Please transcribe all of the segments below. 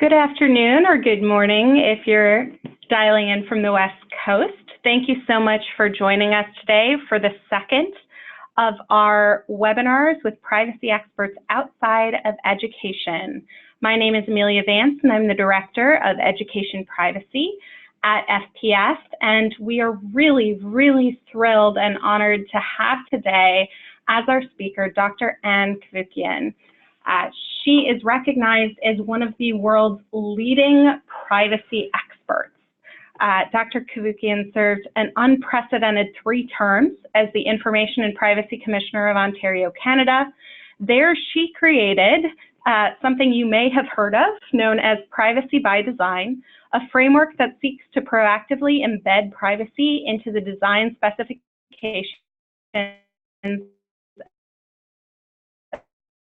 Good afternoon or good morning if you're dialing in from the West Coast. Thank you so much for joining us today for the second of our webinars with privacy experts outside of education. My name is Amelia Vance and I'm the Director of Education Privacy at FPS, and we are really thrilled and honored to have today as our speaker, Dr. Anne Cavoukian. She is recognized as one of the world's leading privacy experts. Dr. Cavoukian served an unprecedented 3 terms as the Information and Privacy Commissioner of Ontario, Canada. There she created something you may have heard of, known as Privacy by Design, a framework that seeks to proactively embed privacy into the design specifications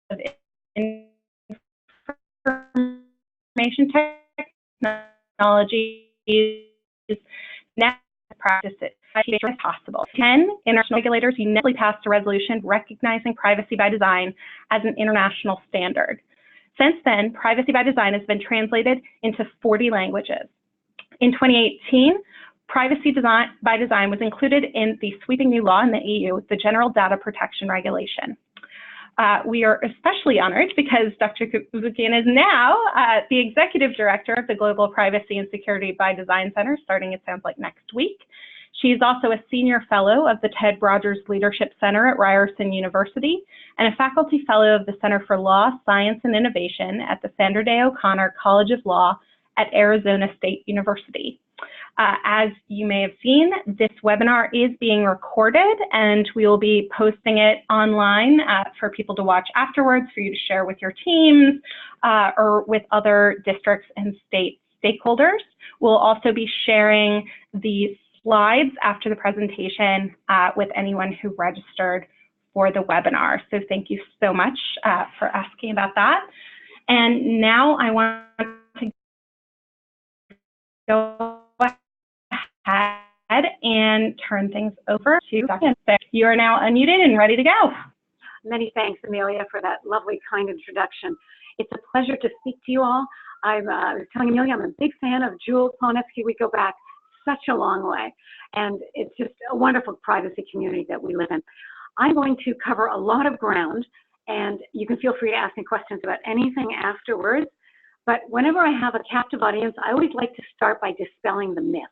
of information technologies, net practices as possible. 10 international regulators unanimously passed a resolution recognizing privacy by design as an international standard. Since then, privacy by design has been translated into 40 languages. In 2018, privacy by design was included in the sweeping new law in the EU, the General Data Protection Regulation. We are especially honored because Dr. Cavoukian is now the Executive Director of the Global Privacy and Security by Design Center, starting, it sounds like, next week. She is also a Senior Fellow of the Ted Rogers Leadership Center at Ryerson University and a Faculty Fellow of the Center for Law, Science, and Innovation at the Sandra Day O'Connor College of Law at Arizona State University. As you may have seen, this webinar is being recorded and we will be posting it online for people to watch afterwards, for you to share with your teams or with other districts and state stakeholders. We'll also be sharing the slides after the presentation with anyone who registered for the webinar. So thank you so much for asking about that. And now I want to go ahead and turn things over to Dr. Anne. You are now unmuted and ready to go. Many thanks, Amelia, for that lovely, kind introduction. It's a pleasure to speak to you all. I was telling Amelia I'm a big fan of Jules Ponevsky. We go back such a long way, and it's just a wonderful privacy community that we live in. I'm going to cover a lot of ground, and you can feel free to ask me questions about anything afterwards. But whenever I have a captive audience, I always like to start by dispelling the myths,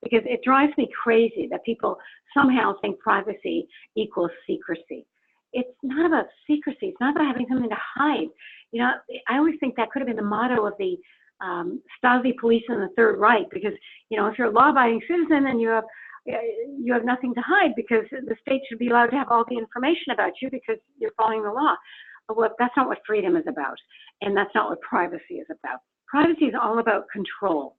because it drives me crazy that people somehow think privacy equals secrecy. It's not about secrecy. It's not about having something to hide. You know, I always think that could have been the motto of the Stasi police in the Third Reich, because, you know, if you're a law-abiding citizen and you have nothing to hide, because the state should be allowed to have all the information about you because you're following the law. Well, that's not what freedom is about, and that's not what privacy is about. Privacy is all about control.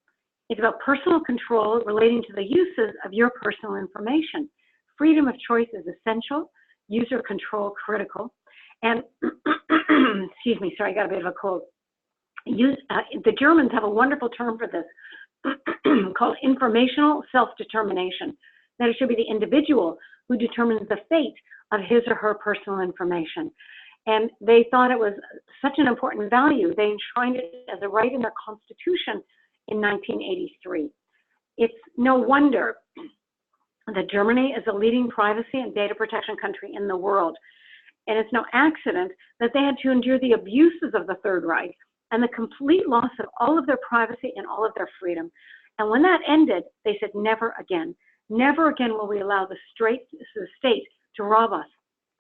It's about personal control relating to the uses of your personal information. Freedom of choice is essential, user control critical, and excuse me, sorry, I got a bit of a cold. The Germans have a wonderful term for this called informational self-determination, that it should be the individual who determines the fate of his or her personal information. And they thought it was such an important value, they enshrined it as a right in their constitution in 1983. It's no wonder that Germany is a leading privacy and data protection country in the world. And it's no accident that they had to endure the abuses of the Third Reich and the complete loss of all of their privacy and all of their freedom. And when that ended, they said, never again will we allow the state to rob us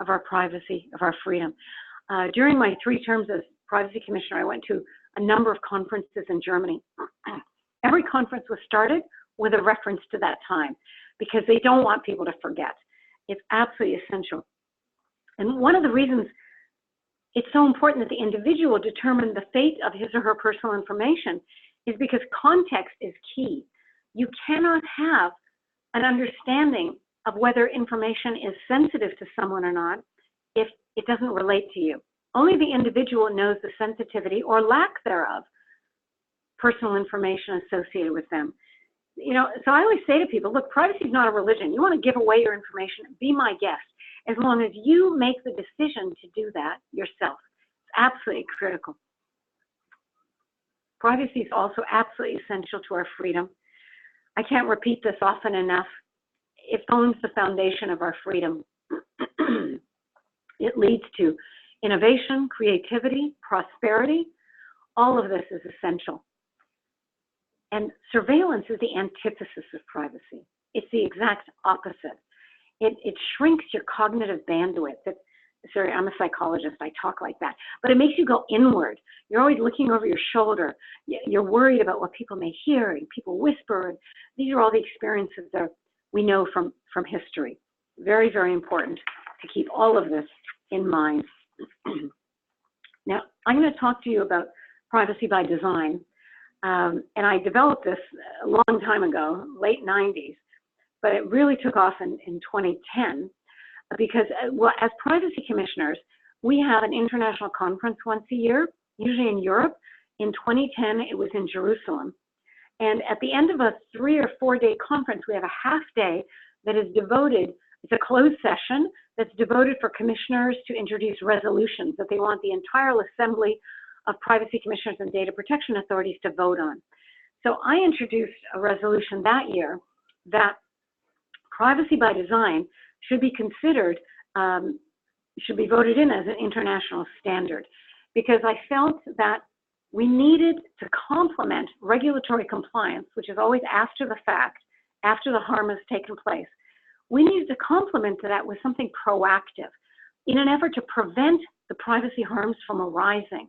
of our privacy, of our freedom. During my 3 terms as privacy commissioner, I went to a number of conferences in Germany. Every conference was started with a reference to that time because they don't want people to forget. It's absolutely essential. And one of the reasons it's so important that the individual determine the fate of his or her personal information is because context is key. You cannot have an understanding of whether information is sensitive to someone or not if it doesn't relate to you. Only the individual knows the sensitivity or lack thereof personal information associated with them. You know, so I always say to people, look, privacy is not a religion. You want to give away your information, be my guest, as long as you make the decision to do that yourself. It's absolutely critical. privacy is also absolutely essential to our freedom. I can't repeat this often enough. It forms the foundation of our freedom. It leads to innovation, creativity, prosperity. All of this is essential. And surveillance is the antithesis of privacy. It's the exact opposite. It shrinks your cognitive bandwidth. Sorry, I'm a psychologist, I talk like that. But it makes you go inward. You're always looking over your shoulder. You're worried about what people may hear, and people whisper. And these are all the experiences that we know from history. Very, very important to keep all of this in mind. Now, I'm going to talk to you about privacy by design. And I developed this a long time ago, late 90s, but it really took off in 2010 because, well, as privacy commissioners, we have an international conference once a year, usually in Europe. In 2010, it was in Jerusalem. And at the end of a 3 or 4 day conference, we have a half day that is devoted, it's a closed session that's devoted for commissioners to introduce resolutions that they want the entire assembly of privacy commissioners and data protection authorities to vote on. So I introduced a resolution that year that privacy by design should be considered, should be voted in as an international standard, because I felt that we needed to complement regulatory compliance, which is always after the fact, after the harm has taken place. We needed to complement that with something proactive in an effort to prevent the privacy harms from arising,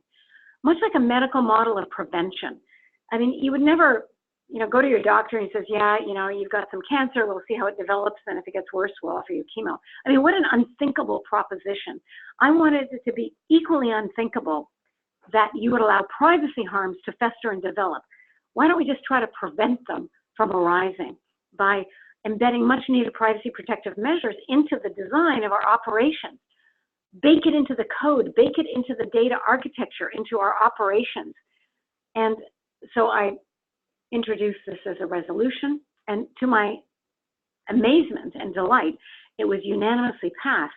much like a medical model of prevention. I mean, you would never, go to your doctor and he says, yeah, you've got some cancer, we'll see how it develops, and if it gets worse, we'll offer you chemo. I mean, what an unthinkable proposition. I wanted it to be equally unthinkable that you would allow privacy harms to fester and develop. Why don't we just try to prevent them from arising by embedding much needed privacy protective measures into the design of our operations? Bake it into the code, bake it into the data architecture, into our operations. And so I introduced this as a resolution, and to my amazement and delight, it was unanimously passed.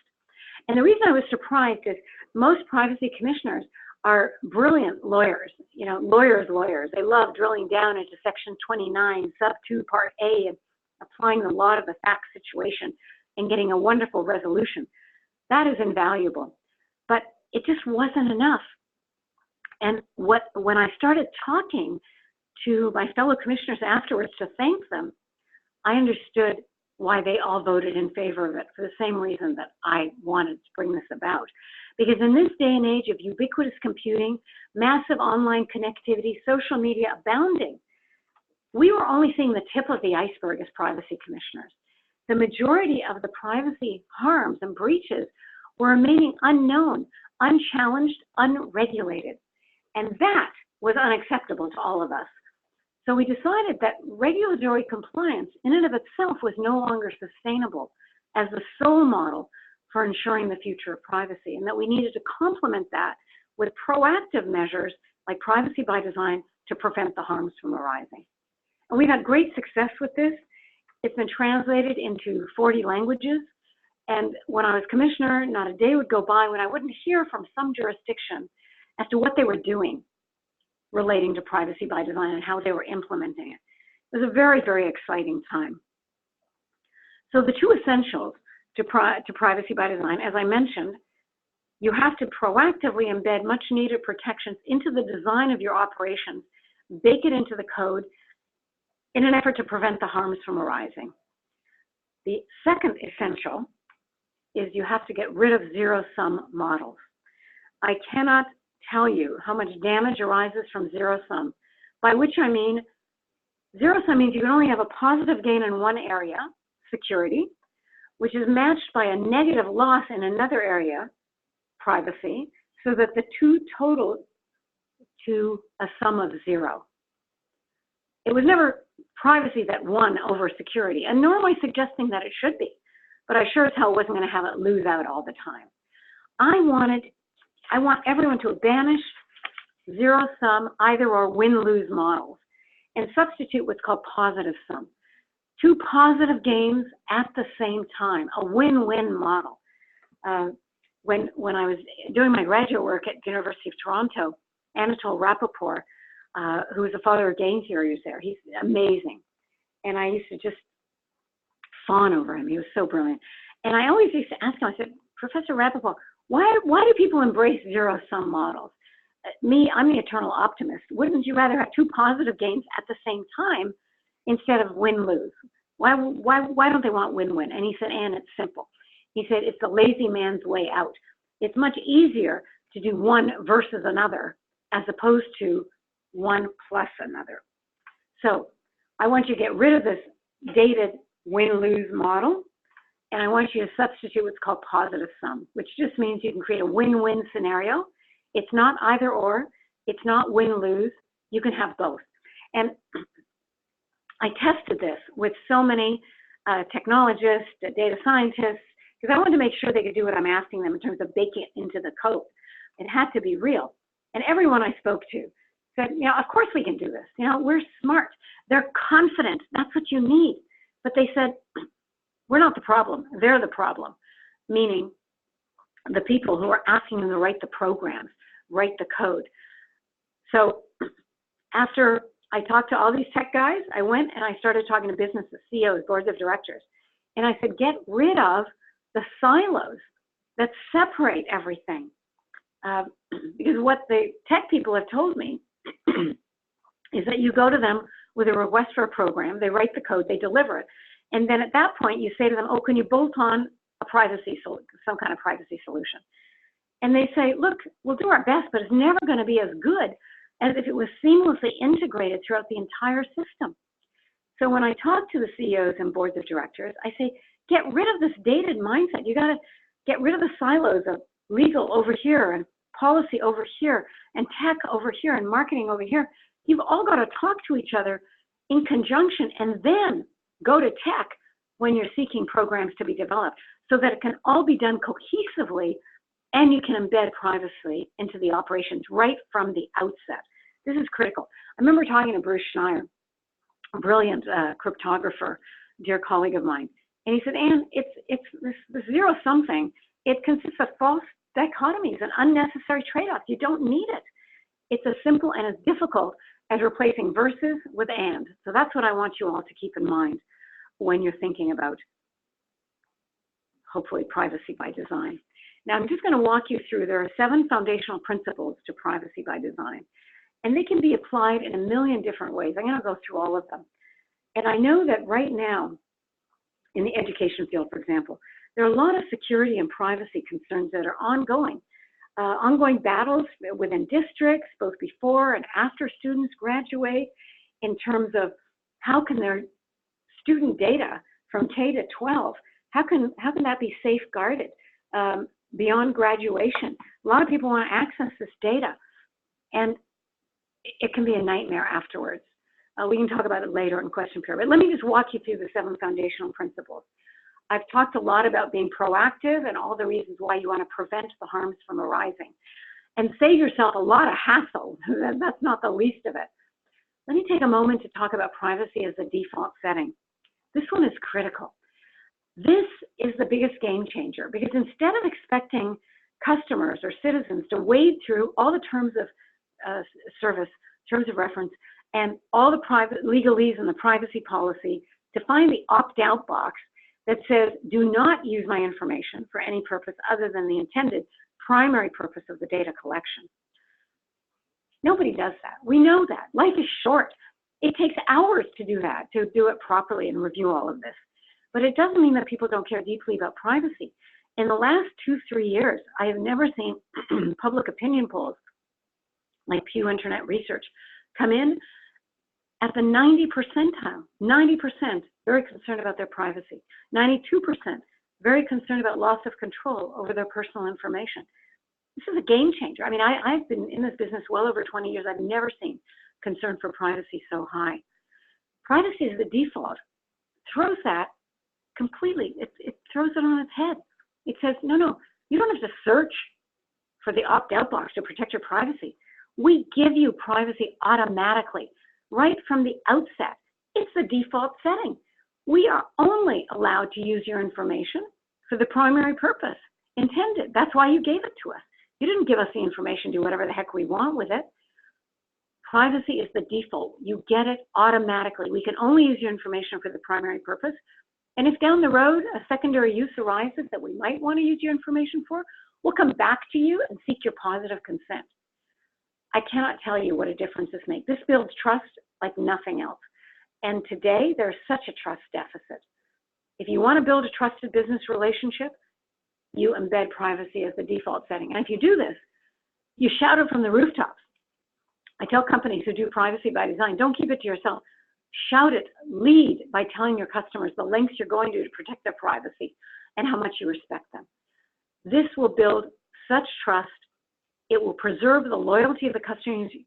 And the reason I was surprised is most privacy commissioners are brilliant lawyers, lawyers. They love drilling down into Section 29, Sub 2, Part A, and applying the law to the fact situation and getting a wonderful resolution. That is invaluable, but it just wasn't enough. And when I started talking to my fellow commissioners afterwards to thank them, I understood why they all voted in favor of it, for the same reason that I wanted to bring this about. Because in this day and age of ubiquitous computing, massive online connectivity, social media abounding, we were only seeing the tip of the iceberg as privacy commissioners. The majority of the privacy harms and breaches were remaining unknown, unchallenged, unregulated. And that was unacceptable to all of us. So we decided that regulatory compliance in and of itself was no longer sustainable as the sole model for ensuring the future of privacy, and that we needed to complement that with proactive measures like privacy by design to prevent the harms from arising. And we've had great success with this. It's been translated into 40 languages. And when I was commissioner, not a day would go by when I wouldn't hear from some jurisdiction as to what they were doing relating to privacy by design and how they were implementing it. It was a very, very exciting time. So the two essentials to privacy by design, as I mentioned, you have to proactively embed much needed protections into the design of your operations, bake it into the code in an effort to prevent the harms from arising. The second essential is you have to get rid of zero-sum models. I cannot tell you how much damage arises from zero-sum, by which I mean zero-sum means you can only have a positive gain in one area, security, which is matched by a negative loss in another area, privacy, so that the two total to a sum of zero. It was never privacy that won over security, and nor am I suggesting that it should be, but I sure as hell wasn't going to have it lose out all the time. I want everyone to banish zero-sum, either or win-lose models and substitute what's called positive sum. Two positive gains at the same time, a win-win model. When I was doing my graduate work at the University of Toronto, Anatole Rappaport who was the father of game theory, there. He's amazing. And I used to just fawn over him. He was so brilliant. And I always used to ask him, I said, Professor Rappaport, why do people embrace zero-sum models? Me, I'm the eternal optimist. Wouldn't you rather have two positive gains at the same time instead of win-lose? Why don't they want win-win? And he said, Anne, it's simple. He said, it's the lazy man's way out. It's much easier to do one versus another as opposed to one plus another. So I want you to get rid of this dated win-lose model, and I want you to substitute what's called positive sum, which just means you can create a win-win scenario. It's not either or, it's not win-lose, you can have both. And I tested this with so many technologists, data scientists, because I wanted to make sure they could do what I'm asking them in terms of baking it into the code. It had to be real. And everyone I spoke to said, you know, of course we can do this. You know, we're smart. They're confident. That's what you need. But they said, we're not the problem. They're the problem. Meaning the people who are asking them to write the programs, write the code. So after I talked to all these tech guys, I went and I started talking to businesses, CEOs, boards of directors. And I said, get rid of the silos that separate everything. Because what the tech people have told me is that you go to them with a request for a program, they write the code, they deliver it. And then at that point, you say to them, oh, can you bolt on a privacy, some kind of privacy solution? And they say, look, we'll do our best, but it's never going to be as good as if it was seamlessly integrated throughout the entire system. So when I talk to the CEOs and boards of directors, I say, get rid of this dated mindset. You got to get rid of the silos of legal over here and policy over here and tech over here and marketing over here. You've all got to talk to each other in conjunction and then go to tech when you're seeking programs to be developed so that it can all be done cohesively and you can embed privacy into the operations right from the outset. This is critical. I remember talking to Bruce Schneier, a brilliant cryptographer, dear colleague of mine, and he said, Anne, it's this zero-sum thing. It consists of false dichotomies and unnecessary trade-offs. You don't need it. It's as simple and as difficult as replacing versus with and. So that's what I want you all to keep in mind when you're thinking about, hopefully, privacy by design. Now, I'm just going to walk you through, there are 7 foundational principles to privacy by design, and they can be applied in a million different ways. I'm going to go through all of them. And I know that right now, in the education field, for example, there are a lot of security and privacy concerns that are ongoing. Ongoing battles within districts, both before and after students graduate, in terms of how can their student data from K to 12, how can that be safeguarded beyond graduation? A lot of people want to access this data, and it can be a nightmare afterwards. We can talk about it later in question period, but let me just walk you through the 7 foundational principles. I've talked a lot about being proactive and all the reasons why you want to prevent the harms from arising and save yourself a lot of hassle. That's not the least of it. Let me take a moment to talk about privacy as the default setting. This one is critical. This is the biggest game changer because instead of expecting customers or citizens to wade through all the terms of service, terms of reference, and all the private legalese and the privacy policy to find the opt-out box that says, do not use my information for any purpose other than the intended primary purpose of the data collection. Nobody does that. We know that. Life is short. It takes hours to do that, to do it properly and review all of this. But it doesn't mean that people don't care deeply about privacy. In the last 2-3 years, I have never seen public opinion polls like Pew Internet Research come in at the 90 percentile, 90% very concerned about their privacy, 92% very concerned about loss of control over their personal information. This is a game changer. I mean, I've been in this business well over 20 years. I've never seen concern for privacy so high. Privacy is the default. Throws that completely. It throws it on its head. It says, no, you don't have to search for the opt-out box to protect your privacy. We give you privacy automatically right from the outset. It's the default setting. We are only allowed to use your information for the primary purpose intended. That's why you gave it to us. You didn't give us the information to do whatever the heck we want with it. Privacy is the default. You get it automatically. We can only use your information for the primary purpose. And if down the road a secondary use arises that we might want to use your information for, we'll come back to you and seek your positive consent. I cannot tell you what a difference this makes. This builds trust like nothing else. And today, there's such a trust deficit. If you want to build a trusted business relationship, you embed privacy as the default setting. And if you do this, you shout it from the rooftops. I tell companies who do privacy by design, don't keep it to yourself. Shout it, lead by telling your customers the lengths you're going to protect their privacy and how much you respect them. This will build such trust. It will preserve the loyalty of the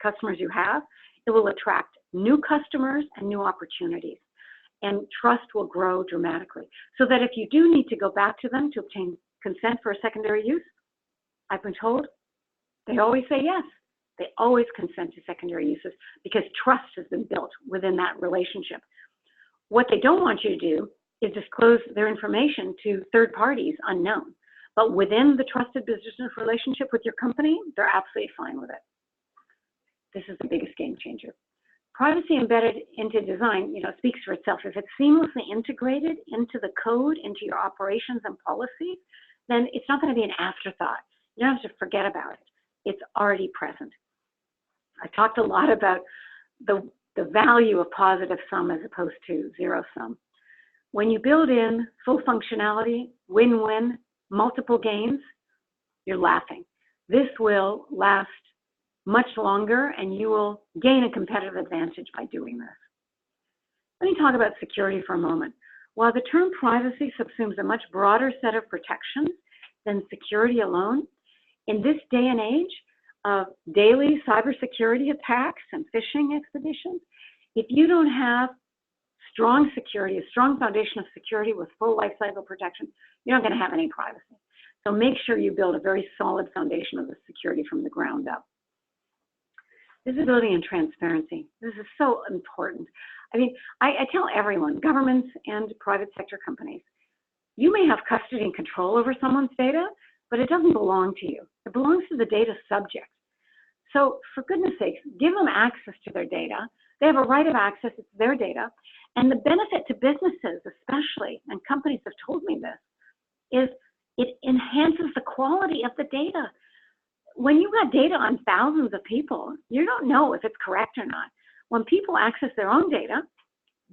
customers you have. It will attract new customers and new opportunities. And trust will grow dramatically. So that if you do need to go back to them to obtain consent for a secondary use, I've been told they always say yes. They always consent to secondary uses because trust has been built within that relationship. What they don't want you to do is disclose their information to third parties unknown. But within the trusted business relationship with your company, they're absolutely fine with it. This is the biggest game changer. Privacy embedded into design, speaks for itself. If it's seamlessly integrated into the code, into your operations and policies, then it's not going to be an afterthought. You don't have to forget about it. It's already present. I talked a lot about the value of positive sum as opposed to zero sum. When you build in full functionality, win-win, multiple gains, you're laughing. This will last much longer and you will gain a competitive advantage by doing this. Let me talk about security for a moment. While the term privacy subsumes a much broader set of protections than security alone, in this day and age of daily cybersecurity attacks and phishing expeditions, if you don't have strong security, a strong foundation of security with full lifecycle protection, you're not going to have any privacy. So make sure you build a very solid foundation of the security from the ground up. Visibility and transparency. This is so important. I mean, I tell everyone, governments and private sector companies, you may have custody and control over someone's data, but it doesn't belong to you. It belongs to the data subject. So for goodness sakes, give them access to their data. They have a right of access, it's their data. And the benefit to businesses especially, and companies have told me this, is it enhances the quality of the data. When you've got data on thousands of people, you don't know if it's correct or not. When people access their own data,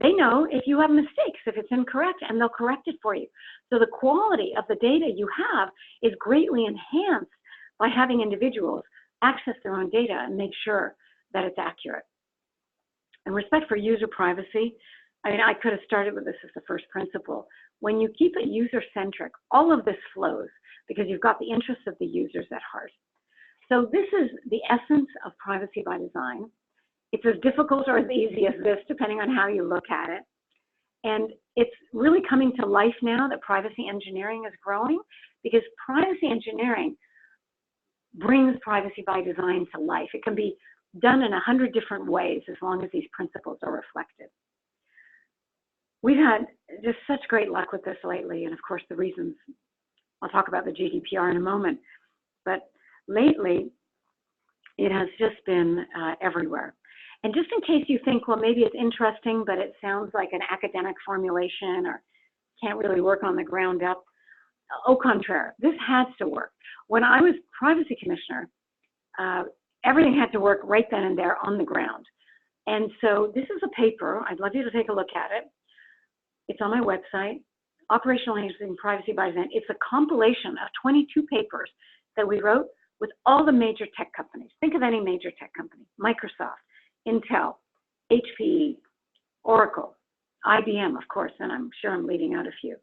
they know if you have mistakes, if it's incorrect, and they'll correct it for you. So the quality of the data you have is greatly enhanced by having individuals access their own data and make sure that it's accurate. And respect for user privacy, I mean, I could have started with this as the first principle. When you keep it user-centric, all of this flows because you've got the interests of the users at heart. So this is the essence of privacy by design. It's as difficult or as easy as this, depending on how you look at it. And it's really coming to life now that privacy engineering is growing, because privacy engineering brings privacy by design to life. It can be done in 100 different ways as long as these principles are reflected. We've had just such great luck with this lately, and of course the reasons, I'll talk about the GDPR in a moment, but lately it has just been everywhere. And just in case you think, well, maybe it's interesting, but it sounds like an academic formulation or can't really work on the ground up, au contraire, this has to work. When I was privacy commissioner, everything had to work right then and there on the ground. And so this is a paper, I'd love you to take a look at it. It's on my website, Operationalizing Privacy by Design. It's a compilation of 22 papers that we wrote with all the major tech companies. Think of any major tech company, Microsoft, Intel, HP, Oracle, IBM, of course, and I'm sure I'm leaving out a few.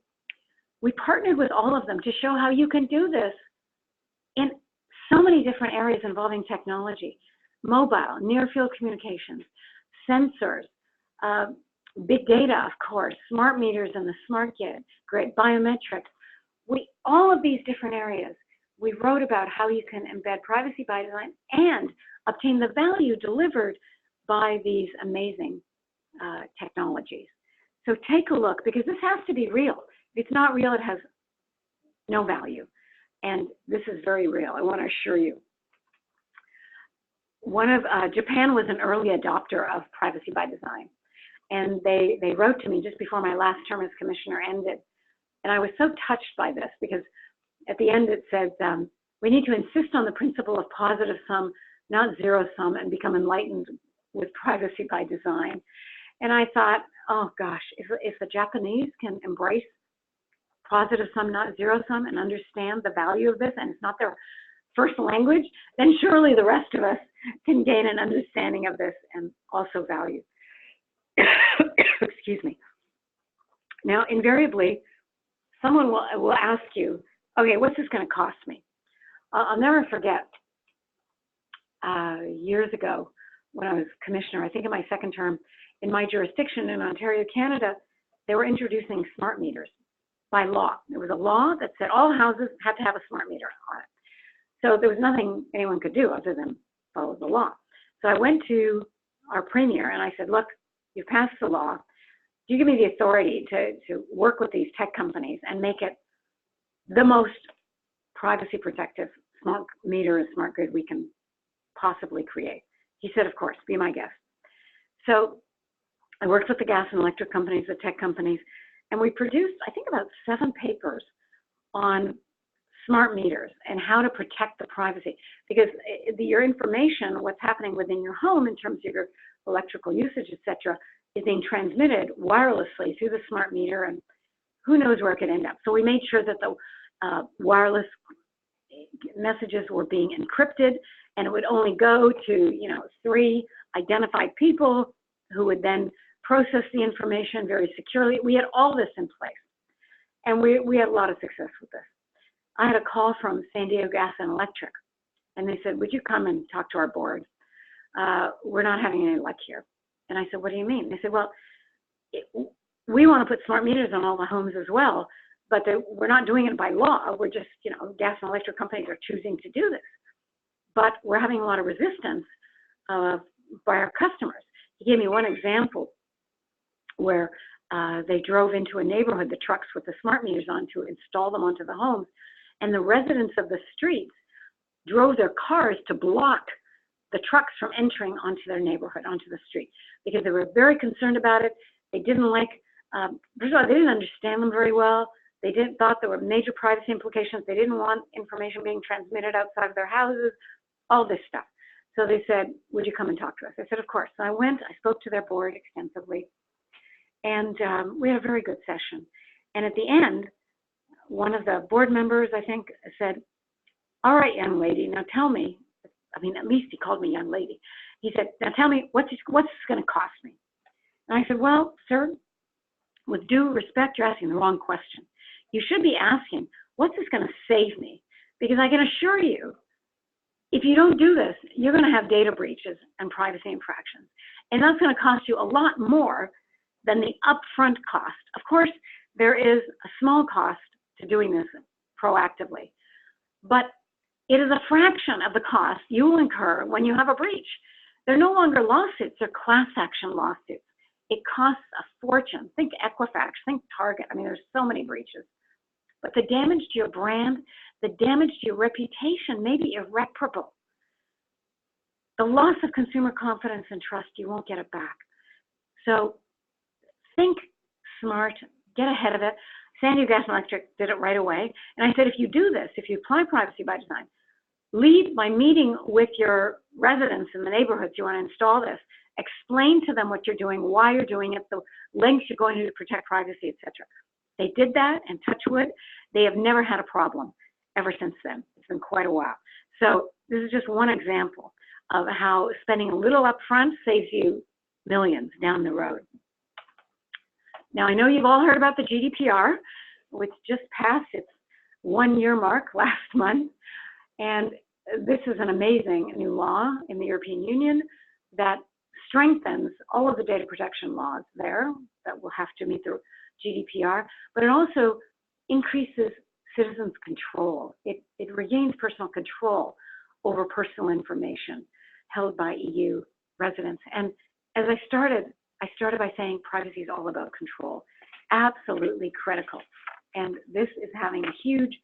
We partnered with all of them to show how you can do this in so many different areas involving technology: mobile, near-field communications, sensors, big data, of course, smart meters and the smart grid, biometrics. All of these different areas, we wrote about how you can embed privacy by design and obtain the value delivered by these amazing technologies. So take a look, because this has to be real. If it's not real, it has no value. And this is very real, I want to assure you. Japan was an early adopter of privacy by design. And they wrote to me just before my last term as commissioner ended. And I was so touched by this because at the end it says, we need to insist on the principle of positive sum, not zero sum, and become enlightened with privacy by design. And I thought, oh gosh, if the Japanese can embrace positive sum, not zero sum, and understand the value of this, and it's not their first language, then surely the rest of us can gain an understanding of this and also value. Excuse me. Now, invariably, someone will ask you, okay, what's this going to cost me? I'll never forget years ago when I was commissioner, I think in my second term, in my jurisdiction in Ontario, Canada, they were introducing smart meters by law. There was a law that said all houses had to have a smart meter on it. So there was nothing anyone could do other than follow the law. So I went to our premier and I said, look, you've passed the law. Do you give me the authority to work with these tech companies and make it the most privacy protective smart meter and smart grid we can possibly create? He said, of course, be my guest. So I worked with the gas and electric companies, the tech companies, and we produced, I think, about 7 papers on smart meters and how to protect the privacy. Because your information, what's happening within your home in terms of your electrical usage, et cetera, is being transmitted wirelessly through the smart meter, and who knows where it could end up. So we made sure that the wireless messages were being encrypted, and it would only go to 3 identified people who would then process the information very securely. We had all this in place, and we had a lot of success with this. I had a call from San Diego Gas and Electric, and they said, would you come and talk to our board? We're not having any luck here. And I said, what do you mean? They said, well, we want to put smart meters on all the homes as well, but we're not doing it by law. We're just, gas and electric companies are choosing to do this. But we're having a lot of resistance by our customers. He gave me one example where they drove into a neighborhood, the trucks with the smart meters on, to install them onto the homes, and the residents of the streets drove their cars to block the trucks from entering onto their neighborhood, onto the street, because they were very concerned about it. They didn't like, first of all, they didn't understand them very well. They thought there were major privacy implications. They didn't want information being transmitted outside of their houses, all this stuff. So they said, would you come and talk to us? I said, of course. So I went, I spoke to their board extensively, and we had a very good session. And at the end, one of the board members, I think, said, all right, young lady, now tell me, at least he called me young lady. He said, now tell me, what's this going to cost me? And I said, well, sir, with due respect, you're asking the wrong question. You should be asking, what's this going to save me? Because I can assure you, if you don't do this, you're going to have data breaches and privacy infractions. And that's going to cost you a lot more than the upfront cost. Of course, there is a small cost to doing this proactively, but it is a fraction of the cost you will incur when you have a breach. They're no longer lawsuits, they're class action lawsuits. It costs a fortune. Think Equifax, think Target. There's so many breaches. But the damage to your brand, the damage to your reputation may be irreparable. The loss of consumer confidence and trust, you won't get it back. So think smart, get ahead of it. San Diego Gas and Electric did it right away. And I said, if you do this, if you apply privacy by design, lead by meeting with your residents in the neighborhoods you want to install this. Explain to them what you're doing, why you're doing it, the lengths you're going to protect privacy, etc. They did that, and touch wood, they have never had a problem ever since then. It's been quite a while. So this is just one example of how spending a little upfront saves you millions down the road. Now, I know you've all heard about the GDPR, which just passed its 1-year mark last month. And this is an amazing new law in the European Union that strengthens all of the data protection laws there that will have to meet the GDPR, but it also increases citizens' control. It regains personal control over personal information held by EU residents. And as I started by saying privacy is all about control, absolutely critical. And this is having a huge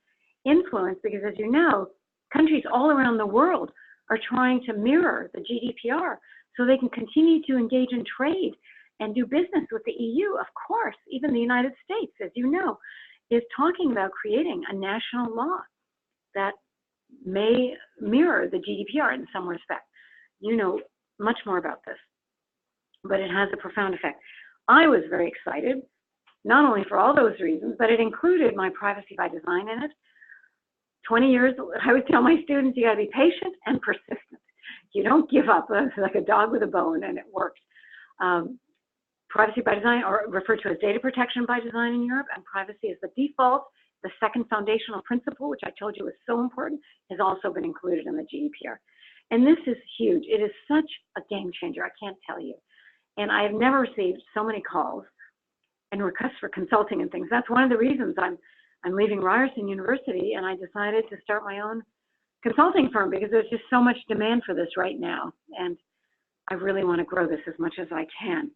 influence because, as you know, countries all around the world are trying to mirror the GDPR so they can continue to engage in trade and do business with the EU. Of course, even the United States, as you know, is talking about creating a national law that may mirror the GDPR in some respect. You know much more about this, but it has a profound effect. I was very excited, not only for all those reasons, but it included my privacy by design in it. 20 years, I always tell my students, you gotta be patient and persistent. You don't give up like a dog with a bone, and it works. Privacy by design, or referred to as data protection by design in Europe, and privacy is the default. The second foundational principle, which I told you was so important, has also been included in the GDPR. And this is huge. It is such a game changer, I can't tell you. And I have never received so many calls and requests for consulting and things. That's one of the reasons I'm leaving Ryerson University, and I decided to start my own consulting firm, because there's just so much demand for this right now. And I really want to grow this as much as I can.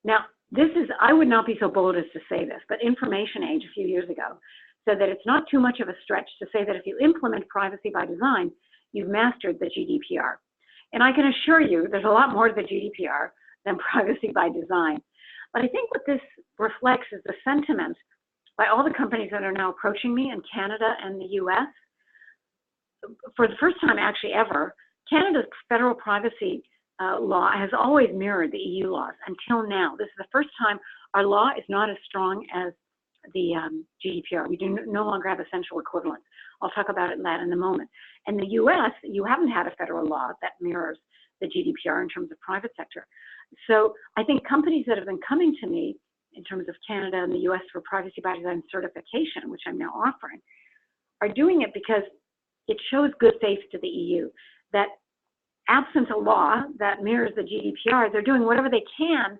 Now, I would not be so bold as to say this, but Information Age a few years ago said that it's not too much of a stretch to say that if you implement privacy by design, you've mastered the GDPR. And I can assure you there's a lot more to the GDPR than privacy by design. But I think what this reflects is the sentiment by all the companies that are now approaching me in Canada and the US. For the first time actually ever, Canada's federal privacy law has always mirrored the EU laws until now. This is the first time our law is not as strong as the GDPR. We do no longer have essential equivalence. I'll talk about that in a moment. In the US, you haven't had a federal law that mirrors the GDPR in terms of private sector. So I think companies that have been coming to me in terms of Canada and the US for privacy by design certification, which I'm now offering, are doing it because it shows good faith to the EU that absent a law that mirrors the GDPR, they're doing whatever they can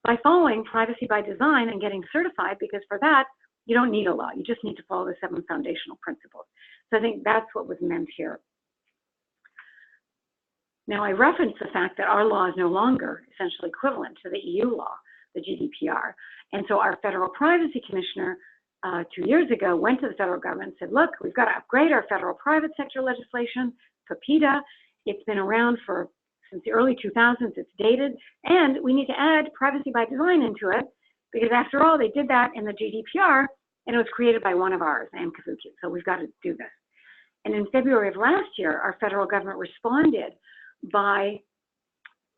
by following privacy by design and getting certified, because for that, you don't need a law. You just need to follow the 7 foundational principles. So I think that's what was meant here. Now, I referenced the fact that our law is no longer essentially equivalent to the EU law, the GDPR. And so our federal privacy commissioner 2 years ago went to the federal government and said, look, we've got to upgrade our federal private sector legislation, PIPEDA. It's been around since the early 2000s, it's dated, and we need to add privacy by design into it, because after all, they did that in the GDPR, and it was created by one of ours, Cavoukian, so we've got to do this. And in February of last year, our federal government responded by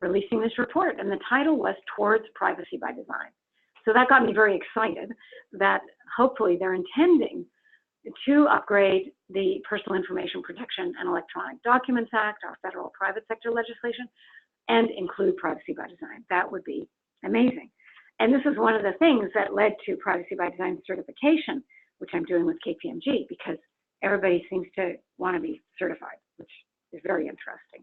releasing this report, and the title was Towards Privacy by Design. So that got me very excited that hopefully they're intending to upgrade the Personal Information Protection and Electronic Documents Act, our federal private sector legislation, and include privacy by design. That would be amazing. And this is one of the things that led to privacy by design certification, which I'm doing with KPMG, because everybody seems to want to be certified, which is very interesting.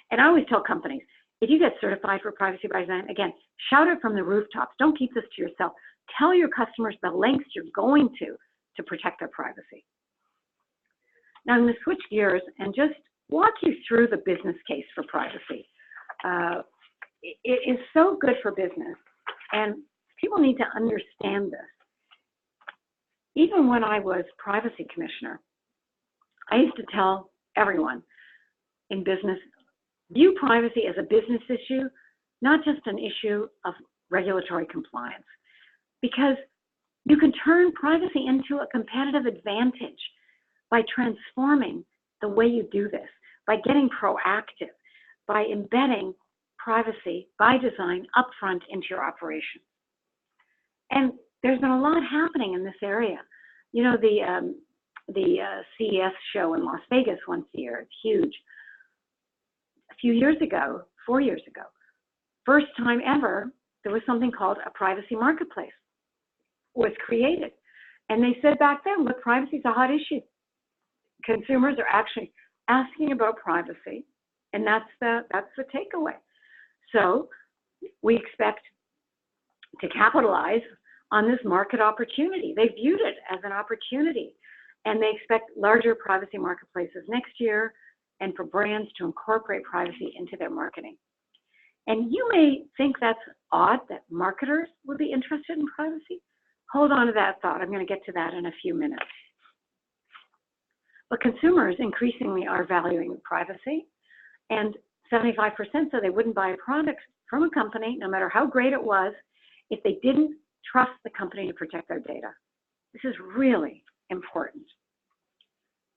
And I always tell companies, if you get certified for privacy by design, again, shout it from the rooftops. Don't keep this to yourself. Tell your customers the lengths you're going to protect their privacy. Now I'm going to switch gears and just walk you through the business case for privacy. It is so good for business, and people need to understand this. Even when I was privacy commissioner, I used to tell everyone in business, view privacy as a business issue, not just an issue of regulatory compliance, because you can turn privacy into a competitive advantage by transforming the way you do this, by getting proactive, by embedding privacy by design upfront into your operation. And there's been a lot happening in this area. You know, the CES show in Las Vegas once a year, it's huge. A few years ago, 4 years ago, first time ever, there was something called a privacy marketplace was created. And they said back then, look, privacy is a hot issue. Consumers are actually asking about privacy, and that's the takeaway. So we expect to capitalize on this market opportunity. They viewed it as an opportunity, and they expect larger privacy marketplaces next year, and for brands to incorporate privacy into their marketing. And you may think that's odd that marketers would be interested in privacy. Hold on to that thought. I'm going to get to that in a few minutes. But consumers increasingly are valuing privacy, and 75% said they wouldn't buy a product from a company, no matter how great it was, if they didn't trust the company to protect their data. This is really important.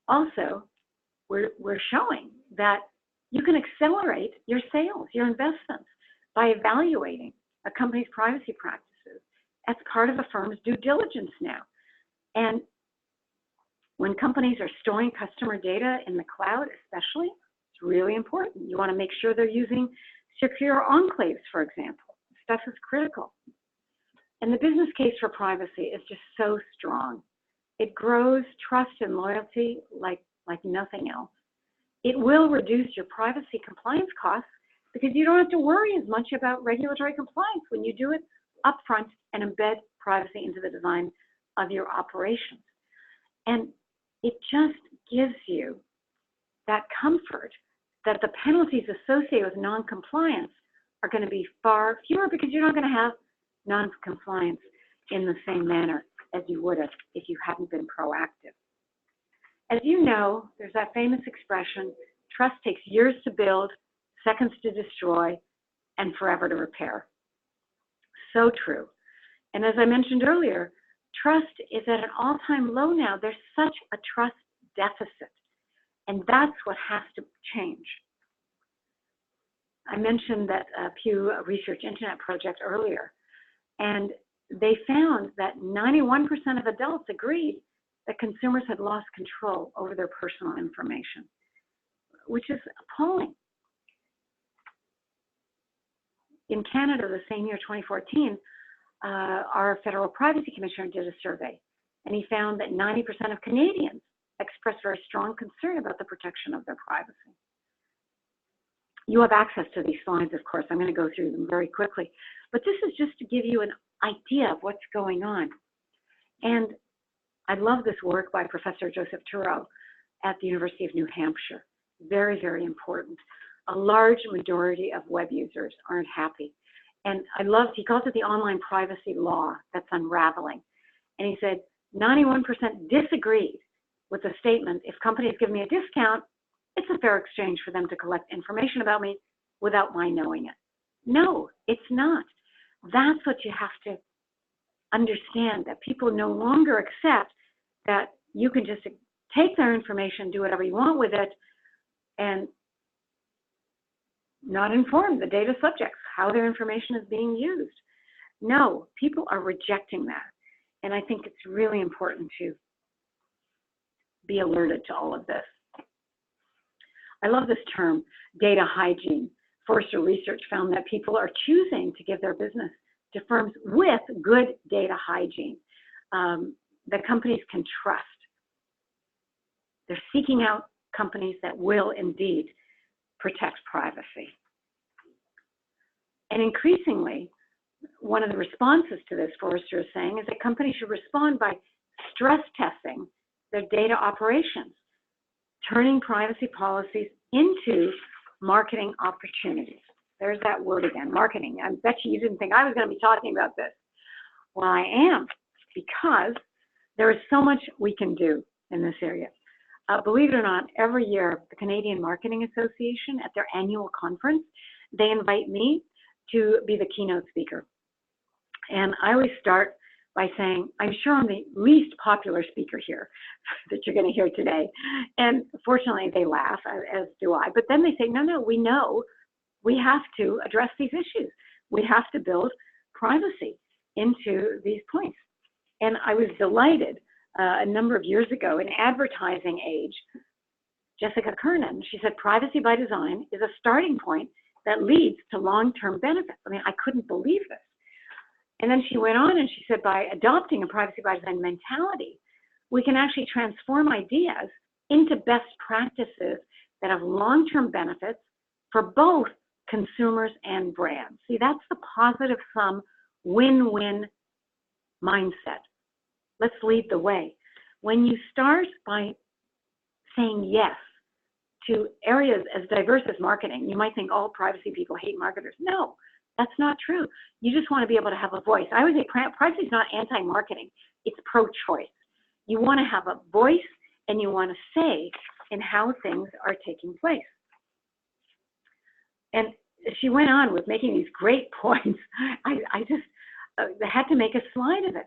Also, we're showing that you can accelerate your sales, your investments, by evaluating a company's privacy practices as part of a firm's due diligence now. And when companies are storing customer data in the cloud, especially, it's really important. You want to make sure they're using secure enclaves, for example. Stuff is critical. And the business case for privacy is just so strong. It grows trust and loyalty like nothing else. It will reduce your privacy compliance costs because you don't have to worry as much about regulatory compliance when you do it upfront and embed privacy into the design of your operations. And it just gives you that comfort that the penalties associated with non-compliance are going to be far fewer because you're not going to have non-compliance in the same manner as you would have if you hadn't been proactive. As you know, there's that famous expression, trust takes years to build, seconds to destroy, and forever to repair. So true. And as I mentioned earlier, trust is at an all-time low now. There's such a trust deficit, and that's what has to change. I mentioned that Pew Research Internet Project earlier, and they found that 91% of adults agreed that consumers had lost control over their personal information, which is appalling. In Canada, the same year, 2014, our Federal Privacy Commissioner did a survey, and he found that 90% of Canadians expressed very strong concern about the protection of their privacy. You have access to these slides, of course. I'm going to go through them very quickly, but this is just to give you an idea of what's going on. And I love this work by Professor Joseph Turow at the University of New Hampshire. Very, very important. A large majority of web users aren't happy. And I loved, he calls it the online privacy law that's unraveling. And he said, 91% disagreed with the statement, if companies give me a discount, it's a fair exchange for them to collect information about me without my knowing it. No, it's not. That's what you have to understand, that people no longer accept that you can just take their information, do whatever you want with it, and not inform the data subjects how their information is being used. No, people are rejecting that. And I think it's really important to be alerted to all of this. I love this term, data hygiene. Forrester Research found that people are choosing to give their business to firms with good data hygiene that companies can trust. They're seeking out companies that will indeed protect privacy. And increasingly, one of the responses to this, Forrester is saying, is that companies should respond by stress testing their data operations, turning privacy policies into marketing opportunities. There's that word again, marketing. I bet you didn't think I was going to be talking about this. Well, I am, because there is so much we can do in this area. Believe it or not, every year, the Canadian Marketing Association, at their annual conference, they invite me to be the keynote speaker. And I always start by saying, I'm sure I'm the least popular speaker here that you're going to hear today. And fortunately, they laugh, as do I. But then they say, no, we know we have to address these issues. We have to build privacy into these points. And I was delighted a number of years ago, in Advertising Age, Jessica Kernan, she said, privacy by design is a starting point that leads to long-term benefits. I mean, I couldn't believe this. And then she went on and she said, by adopting a privacy by design mentality, we can actually transform ideas into best practices that have long-term benefits for both consumers and brands. See, that's the positive sum win-win mindset. Let's lead the way. When you start by saying yes to areas as diverse as marketing, you might think all privacy people hate marketers. No, that's not true. You just want to be able to have a voice. I always say privacy is not anti-marketing, it's pro-choice. You want to have a voice and you want a say in how things are taking place. And she went on with making these great points. I just had to make a slide of it.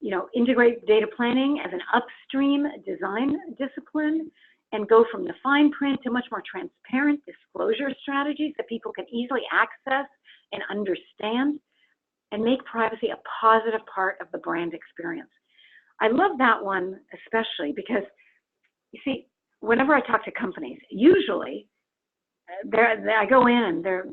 You know, integrate data planning as an upstream design discipline and go from the fine print to much more transparent disclosure strategies that people can easily access and understand, and make privacy a positive part of the brand experience. I love that one especially because, you see, whenever I talk to companies, usually I go in and they're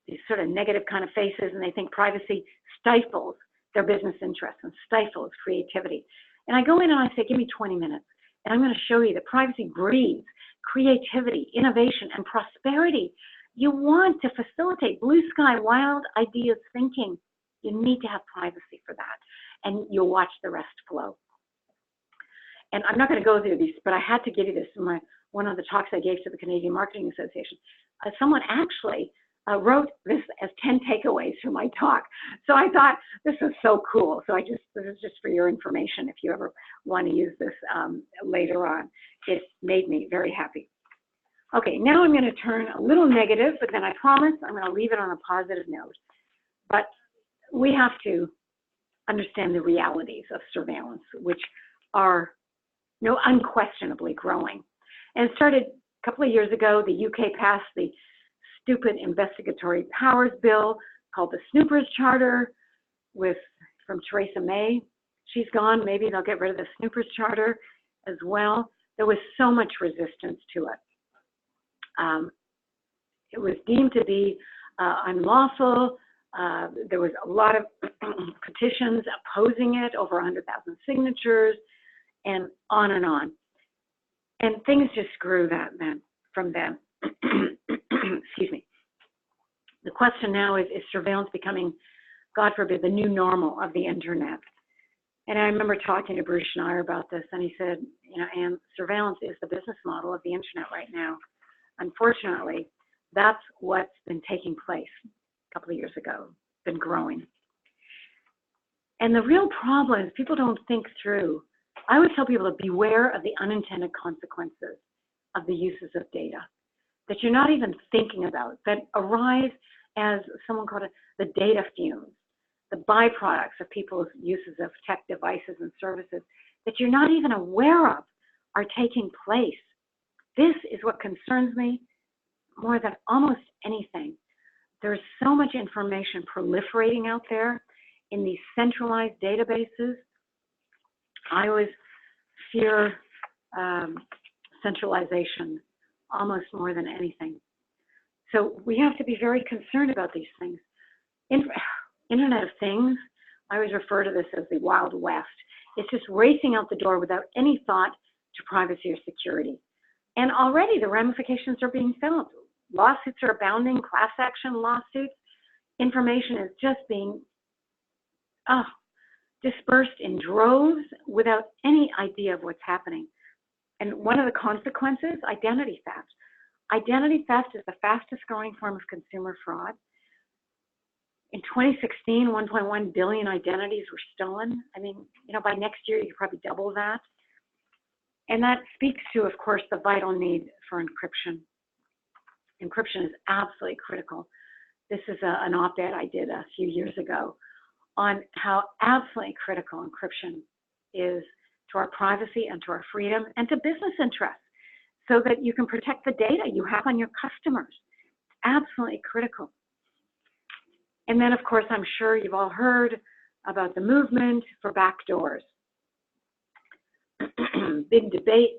these sort of negative kind of faces, and they think privacy stifles their business interests and stifles creativity. And I go in and I say, give me 20 minutes, and I'm going to show you that privacy breeds creativity, innovation, and prosperity. You want to facilitate blue sky, wild ideas thinking. You need to have privacy for that, and you'll watch the rest flow. And I'm not going to go through these, but I had to give you this in one of the talks I gave to the Canadian Marketing Association. Someone actually wrote this as 10 takeaways from my talk. So I thought this was so cool. So this is just for your information if you ever want to use this later on. It made me very happy. Okay, now I'm going to turn a little negative, but then I promise I'm going to leave it on a positive note. But we have to understand the realities of surveillance, which are unquestionably growing. And it started a couple of years ago. The UK passed the stupid investigatory powers bill called the Snoopers Charter from Theresa May. She's gone. Maybe they'll get rid of the Snoopers Charter as well. There was so much resistance to it. It was deemed to be unlawful. There was a lot of petitions opposing it, over 100,000 signatures, and on and on. And things just grew from then. Excuse me. The question now is surveillance becoming, God forbid, the new normal of the internet? And I remember talking to Bruce Schneier about this, and he said, Anne, surveillance is the business model of the internet right now. Unfortunately, that's what's been taking place a couple of years ago, been growing. And the real problem is people don't think through. I would tell people to beware of the unintended consequences of the uses of data that you're not even thinking about, that arise as someone called it the data fumes, the byproducts of people's uses of tech devices and services that you're not even aware of are taking place. This is what concerns me more than almost anything. There's so much information proliferating out there in these centralized databases. I always fear centralization almost more than anything. So we have to be very concerned about these things. Internet of Things, I always refer to this as the Wild West. It's just racing out the door without any thought to privacy or security. And already the ramifications are being felt. Lawsuits are abounding, class action lawsuits. Information is just being dispersed in droves without any idea of what's happening. And one of the consequences, identity theft. Identity theft is the fastest growing form of consumer fraud. In 2016, 1.1 billion identities were stolen. I mean, by next year, you could probably double that. And that speaks to, of course, the vital need for encryption. Encryption is absolutely critical. This is an op-ed I did a few years ago on how absolutely critical encryption is to our privacy and to our freedom and to business interests so that you can protect the data you have on your customers. Absolutely critical. And then, of course, I'm sure you've all heard about the movement for backdoors. Big debate.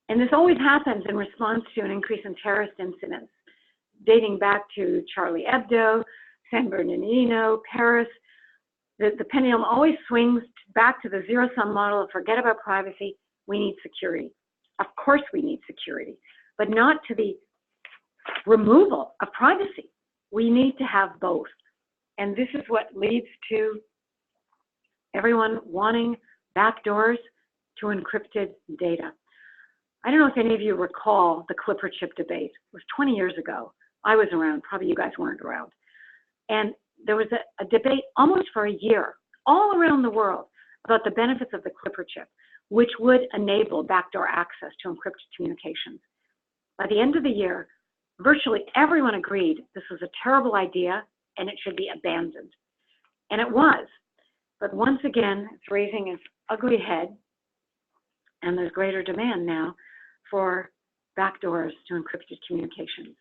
And this always happens in response to an increase in terrorist incidents, dating back to Charlie Hebdo, San Bernardino, Paris. The pendulum always swings back to the zero-sum model of forget about privacy, we need security. Of course we need security, but not to the removal of privacy. We need to have both. And this is what leads to everyone wanting backdoors to encrypted data. I don't know if any of you recall the Clipper chip debate. It was 20 years ago. I was around, probably you guys weren't around. And there was a debate almost for a year, all around the world, about the benefits of the Clipper chip, which would enable backdoor access to encrypted communications. By the end of the year, virtually everyone agreed this was a terrible idea and it should be abandoned. And it was. But once again, it's raising its ugly head, and there's greater demand now for backdoors to encrypted communications.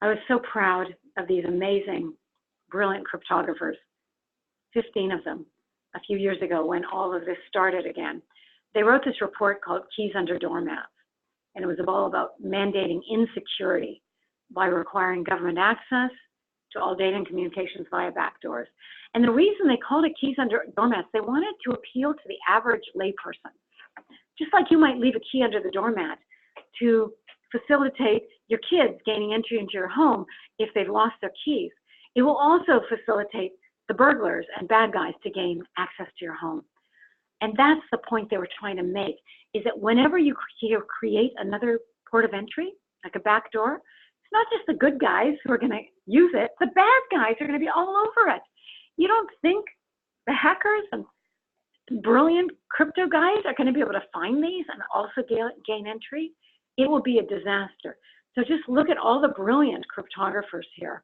I was so proud of these amazing, brilliant cryptographers, 15 of them, a few years ago when all of this started again. They wrote this report called Keys Under Doormats, and it was all about mandating insecurity by requiring government access to all data and communications via backdoors. And the reason they called it Keys Under Doormats, they wanted to appeal to the average layperson. Just like you might leave a key under the doormat to facilitate your kids gaining entry into your home if they've lost their keys, it will also facilitate the burglars and bad guys to gain access to your home. And that's the point they were trying to make, is that whenever you create another port of entry, like a backdoor, it's not just the good guys who are going to use it, the bad guys are going to be all over it. You don't think the hackers and brilliant crypto guys are going to be able to find these and also gain entry? It will be a disaster. So just look at all the brilliant cryptographers here.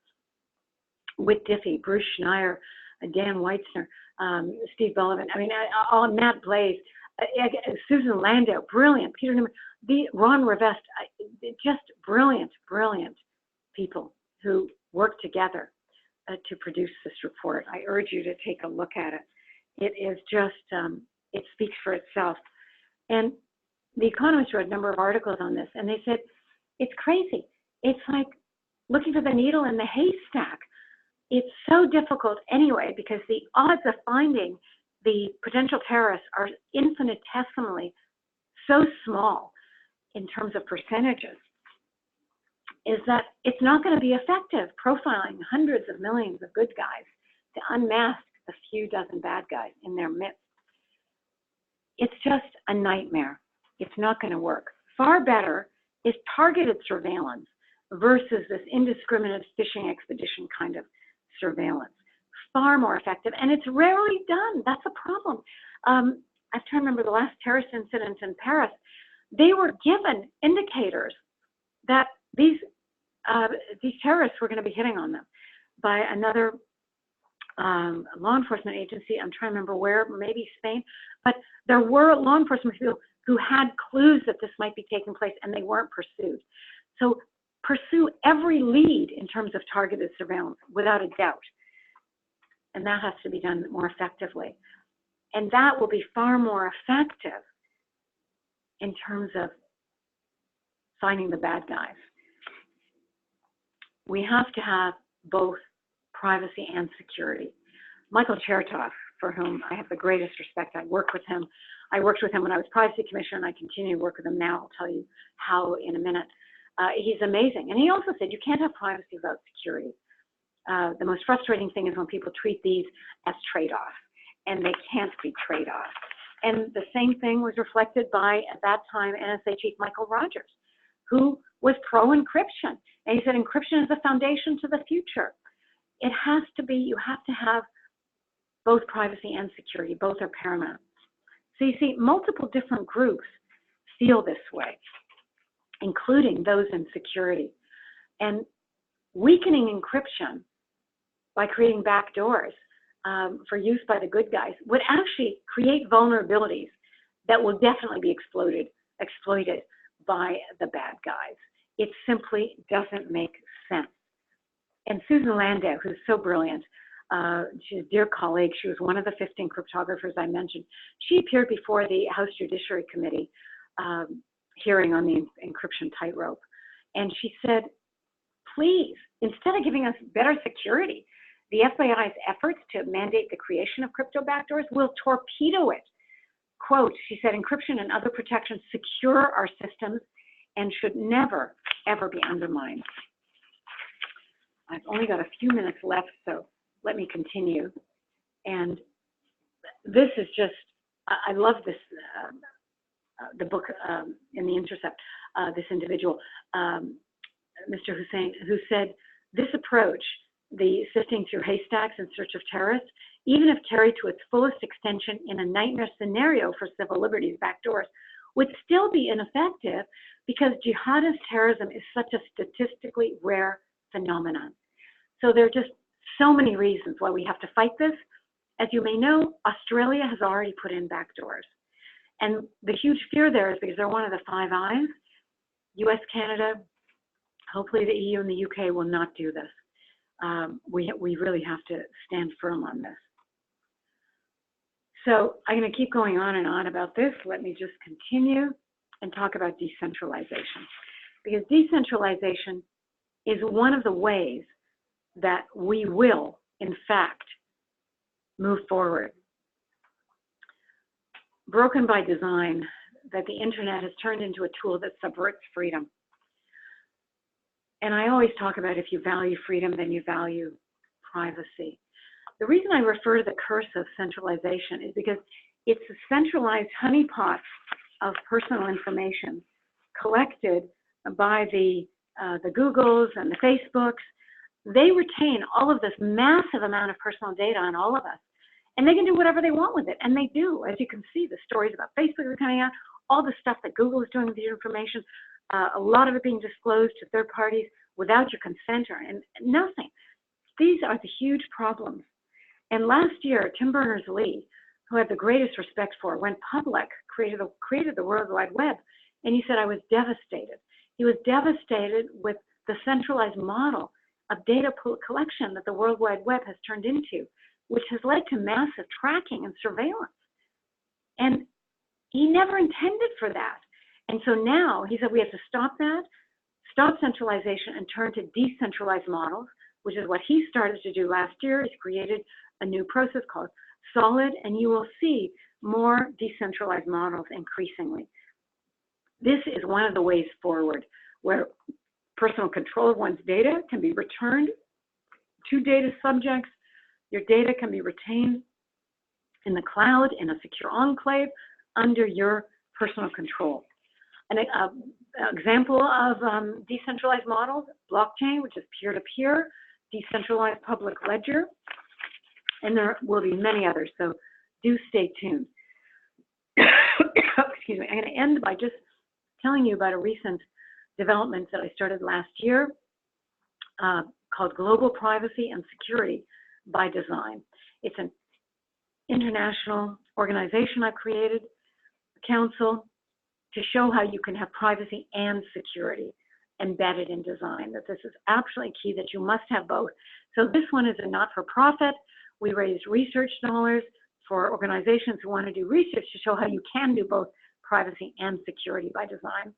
Whit Diffie, Bruce Schneier, Dan Weitzner, Steve Bullivant, Matt Blaze, Susan Landau, brilliant, Peter Newman, Ron Rivest, just brilliant, brilliant people who work together to produce this report. I urge you to take a look at it. It is just, it speaks for itself. And The Economist wrote a number of articles on this, and they said, it's crazy. It's like looking for the needle in the haystack. It's so difficult anyway, because the odds of finding the potential terrorists are infinitesimally so small in terms of percentages, is that it's not going to be effective profiling hundreds of millions of good guys to unmask the few dozen bad guys in their midst. It's just a nightmare. It's not going to work. Far better is targeted surveillance versus this indiscriminate fishing expedition kind of surveillance. Far more effective, and it's rarely done. That's a problem. I'm trying to remember the last terrorist incident in Paris. They were given indicators that these terrorists were going to be hitting on them by another law enforcement agency. I'm trying to remember where, maybe Spain, but there were law enforcement people who had clues that this might be taking place, and they weren't pursued. So pursue every lead in terms of targeted surveillance, without a doubt. And that has to be done more effectively. And that will be far more effective in terms of finding the bad guys. We have to have both privacy and security. Michael Chertoff, for whom I have the greatest respect, I worked with him. I worked with him when I was Privacy Commissioner, and I continue to work with him now. I'll tell you how in a minute. He's amazing. And he also said you can't have privacy without security. The most frustrating thing is when people treat these as trade-offs, and they can't be trade-offs. And the same thing was reflected by, at that time, NSA Chief Michael Rogers, who was pro-encryption. And he said encryption is the foundation to the future. It has to be, you have to have both privacy and security. Both are paramount. So you see, multiple different groups feel this way, including those in security. And weakening encryption by creating backdoors for use by the good guys would actually create vulnerabilities that will definitely be exploited by the bad guys. It simply doesn't make sense. And Susan Landau, who's so brilliant, she's a dear colleague. She was one of the 15 cryptographers I mentioned. She appeared before the House Judiciary Committee hearing on the encryption tightrope. And she said, please, instead of giving us better security, the FBI's efforts to mandate the creation of crypto backdoors will torpedo it. Quote, she said, encryption and other protections secure our systems and should never, ever be undermined. I've only got a few minutes left, so let me continue. And this is just, I love this, the book in The Intercept, this individual, Mr. Hussein, who said, this approach, the sifting through haystacks in search of terrorists, even if carried to its fullest extension in a nightmare scenario for civil liberties, backdoors, would still be ineffective because jihadist terrorism is such a statistically rare phenomenon. So there are just so many reasons why we have to fight this. As you may know, Australia has already put in backdoors. And the huge fear there is because they're one of the Five Eyes. US, Canada, hopefully the EU and the UK will not do this. We really have to stand firm on this. So I'm going to keep going on and on about this. Let me just continue and talk about decentralization. Because decentralization is one of the ways that we will, in fact, move forward. Broken by design, that the internet has turned into a tool that subverts freedom. And I always talk about if you value freedom, then you value privacy. The reason I refer to the curse of centralization is because it's a centralized honeypot of personal information collected by the Googles and the Facebooks. They retain all of this massive amount of personal data on all of us, and they can do whatever they want with it, and they do. As you can see, the stories about Facebook are coming out, all the stuff that Google is doing with your information, a lot of it being disclosed to third parties without your consent or nothing. These are the huge problems. And last year, Tim Berners-Lee, who I have the greatest respect for, went public, created the World Wide Web, and he said, I was devastated. He was devastated with the centralized model of data collection that the World Wide Web has turned into, which has led to massive tracking and surveillance. And he never intended for that. And so now he said we have to stop that, stop centralization and turn to decentralized models, which is what he started to do last year. He's created a new process called SOLID, and you will see more decentralized models increasingly. This is one of the ways forward where personal control of one's data can be returned to data subjects. Your data can be retained in the cloud in a secure enclave under your personal control. An example of decentralized models, blockchain, which is peer-to-peer, decentralized public ledger, and there will be many others, so do stay tuned. Excuse me. I'm going to end by just telling you about a recent development that I started last year called Global Privacy and Security by Design. It's an international organization I created, a council, to show how you can have privacy and security embedded in design, that this is absolutely key, that you must have both. So this one is a not-for-profit. We raised research dollars for organizations who want to do research to show how you can do both privacy and security by design.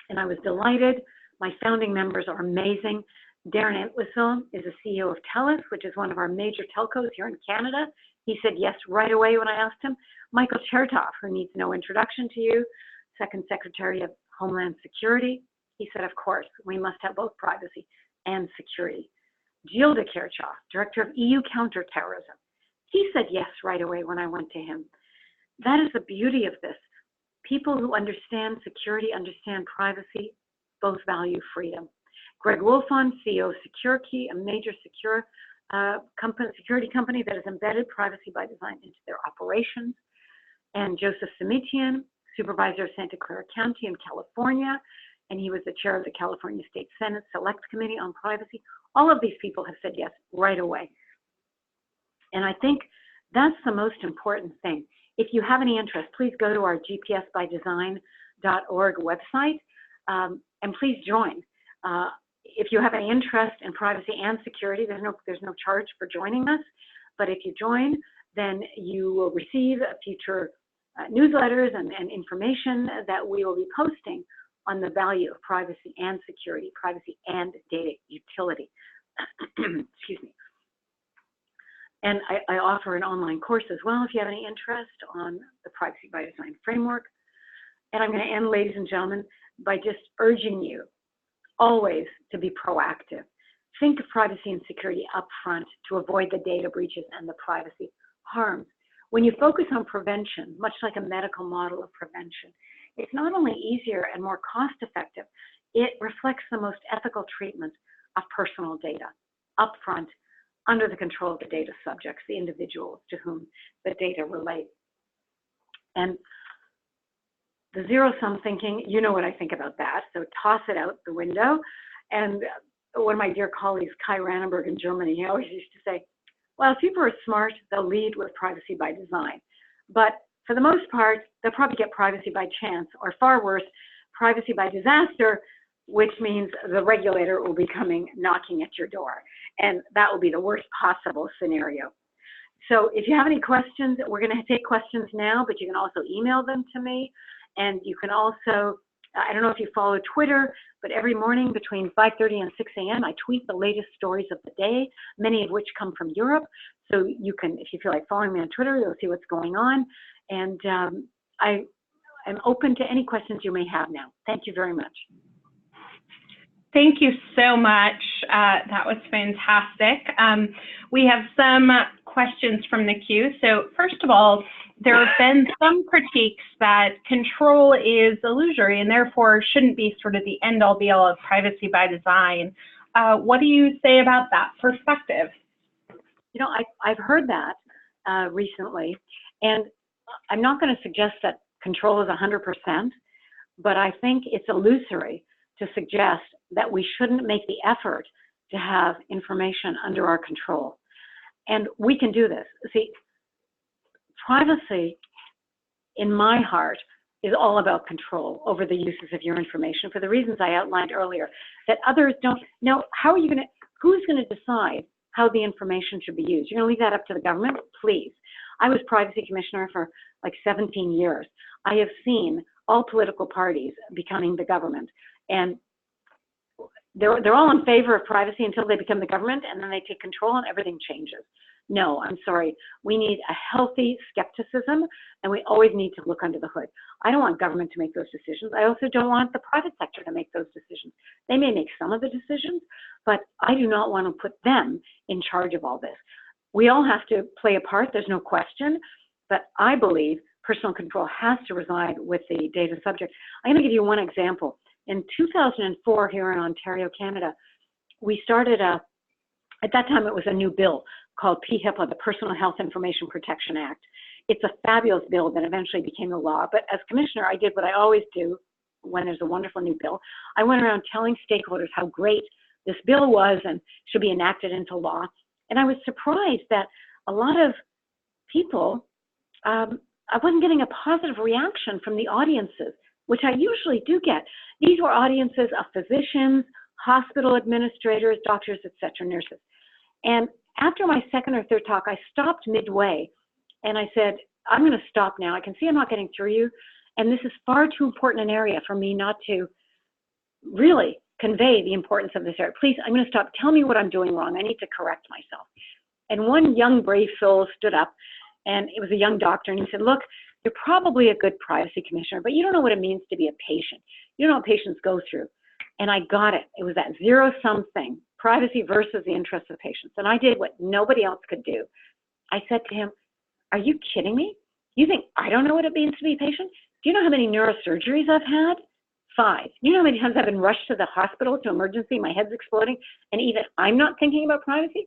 And I was delighted. My founding members are amazing. Darren Entwistle is the CEO of TELUS, which is one of our major telcos here in Canada. He said yes right away when I asked him. Michael Chertoff, who needs no introduction to you, Second Secretary of Homeland Security, he said, of course, we must have both privacy and security. JIPDEC, Director of EU Counterterrorism, he said yes right away when I went to him. That is the beauty of this. People who understand security, understand privacy, both value freedom. Greg Wolfon, CEO of SecureKey, a major security company that has embedded privacy by design into their operations. And Joseph Samitian, supervisor of Santa Clara County in California, and he was the chair of the California State Senate Select Committee on Privacy. All of these people have said yes right away. And I think that's the most important thing. If you have any interest, please go to our gpsbydesign.org website and please join. If you have any interest in privacy and security, there's no charge for joining us. But if you join, then you will receive future newsletters and information that we will be posting on the value of privacy and security, privacy and data utility. Excuse me. And I offer an online course as well if you have any interest on the Privacy by Design framework. And I'm going to end, ladies and gentlemen, by just urging you always to be proactive. Think of privacy and security up front to avoid the data breaches and the privacy harms. When you focus on prevention, much like a medical model of prevention, it's not only easier and more cost-effective, it reflects the most ethical treatment of personal data up front under the control of the data subjects, the individuals to whom the data relate. And the zero-sum thinking, you know what I think about that, so toss it out the window. And one of my dear colleagues, Kai Rannenberg in Germany, he always used to say, well, if people are smart, they'll lead with privacy by design. But for the most part, they'll probably get privacy by chance, or far worse, privacy by disaster, which means the regulator will be coming knocking at your door. And that will be the worst possible scenario. So if you have any questions, we're going to take questions now, but you can also email them to me. And you can also, I don't know if you follow Twitter, but every morning between 5:30 and 6 a.m., I tweet the latest stories of the day, many of which come from Europe. So you can, if you feel like following me on Twitter, you'll see what's going on. And I am open to any questions you may have now. Thank you very much. Thank you so much. That was fantastic. We have some questions from the queue. So first of all, there have been some critiques that control is illusory and therefore shouldn't be sort of the end-all be-all of privacy by design. What do you say about that perspective? You know, I've heard that recently, and I'm not going to suggest that control is 100%, but I think it's illusory to suggest that we shouldn't make the effort to have information under our control. And we can do this. See, privacy, in my heart, is all about control over the uses of your information for the reasons I outlined earlier, that others don't know. How are you going to, who's going to decide how the information should be used? You're going to leave that up to the government? Please. I was privacy commissioner for like 17 years. I have seen all political parties becoming the government, and they're all in favor of privacy until they become the government, and then they take control and everything changes. No, I'm sorry. We need a healthy skepticism, and we always need to look under the hood. I don't want government to make those decisions. I also don't want the private sector to make those decisions. They may make some of the decisions, but I do not want to put them in charge of all this. We all have to play a part, there's no question, but I believe personal control has to reside with the data subject. I'm going to give you one example. In 2004, here in Ontario, Canada, we started at that time it was a new bill called PHIPA, the Personal Health Information Protection Act. It's a fabulous bill that eventually became the law, but as commissioner, I did what I always do when there's a wonderful new bill. I went around telling stakeholders how great this bill was and should be enacted into law. And I was surprised that a lot of people, I wasn't getting a positive reaction from the audiences, which I usually do get. These were audiences of physicians, hospital administrators, doctors, etc., nurses. And after my second or third talk, I stopped midway and I said, I'm going to stop now. I can see I'm not getting through you. And this is far too important an area for me not to really convey the importance of this area. Please, I'm going to stop. Tell me what I'm doing wrong. I need to correct myself. And one young, brave soul stood up, and it was a young doctor, and he said, look, you're probably a good privacy commissioner, but you don't know what it means to be a patient. You don't know what patients go through. And I got it. It was that zero-sum thing, privacy versus the interests of patients. And I did what nobody else could do. I said to him, are you kidding me? You think I don't know what it means to be a patient? Do you know how many neurosurgeries I've had? 5. You know how many times I've been rushed to the hospital to emergency, my head's exploding, and even I'm not thinking about privacy?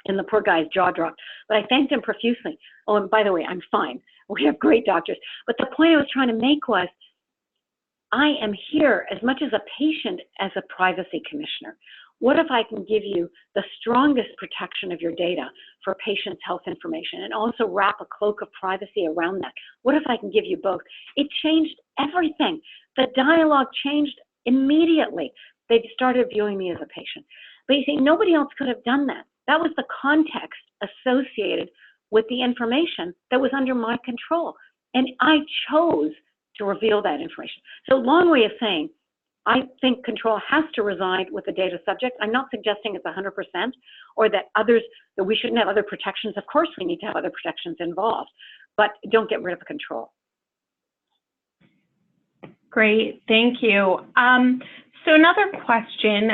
And the poor guy's jaw dropped. But I thanked him profusely. Oh, and by the way, I'm fine. We have great doctors. But the point I was trying to make was, I am here as much as a patient as a privacy commissioner. What if I can give you the strongest protection of your data for patients' health information and also wrap a cloak of privacy around that? What if I can give you both? It changed everything. The dialogue changed immediately. They started viewing me as a patient. But you see, nobody else could have done that. That was the context associated with the information that was under my control. And I chose to reveal that information. So long way of saying, I think control has to reside with the data subject. I'm not suggesting it's 100% or that that we shouldn't have other protections. Of course we need to have other protections involved, but don't get rid of the control. Great, thank you. So another question,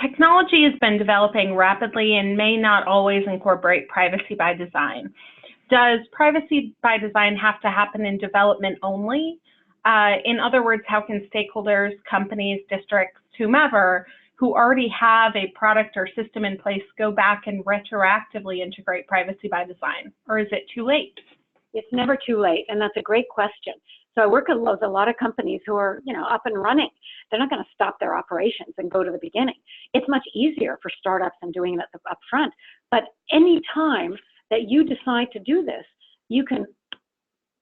technology has been developing rapidly and may not always incorporate privacy by design. Does privacy by design have to happen in development only? In other words, how can stakeholders, companies, districts, whomever, who already have a product or system in place go back and retroactively integrate privacy by design, or is it too late? It's never too late, and that's a great question. So I work with a lot of companies who are, up and running. They're not going to stop their operations and go to the beginning. It's much easier for startups than doing it up front. But any time that you decide to do this, you can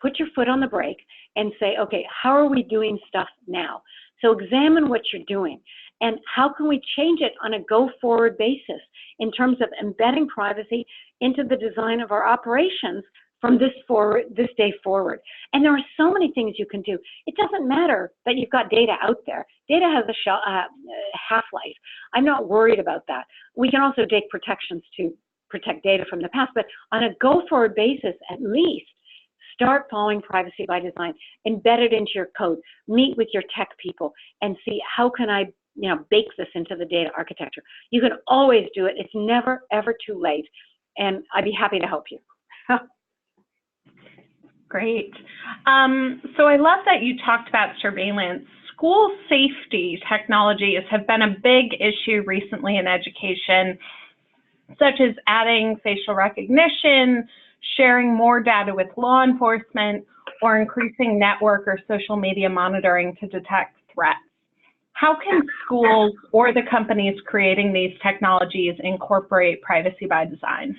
put your foot on the brake and say, okay, how are we doing stuff now? So examine what you're doing and how can we change it on a go-forward basis in terms of embedding privacy into the design of our operations from this day forward. And there are so many things you can do. It doesn't matter that you've got data out there. Data has a half-life. I'm not worried about that. We can also take protections to protect data from the past, but on a go-forward basis, at least, start following privacy by design, embed it into your code, meet with your tech people, and see how can I bake this into the data architecture. You can always do it. It's never, ever too late, and I'd be happy to help you. Great. So I love that you talked about surveillance. School safety technologies have been a big issue recently in education, such as adding facial recognition, sharing more data with law enforcement, or increasing network or social media monitoring to detect threats. How can schools or the companies creating these technologies incorporate privacy by design?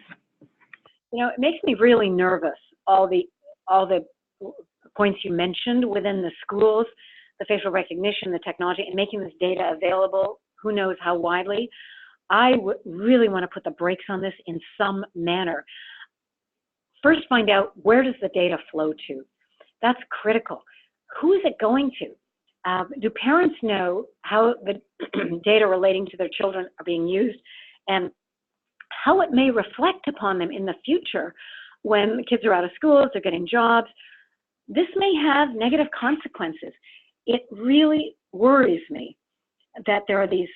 It makes me really nervous, all the points you mentioned within the schools, the facial recognition, the technology, and making this data available, who knows how widely. I really want to put the brakes on this in some manner. First, find out where does the data flow to. That's critical. Who is it going to? Do parents know how the data relating to their children are being used and how it may reflect upon them in the future when the kids are out of school, they're getting jobs? This may have negative consequences. It really worries me that there are these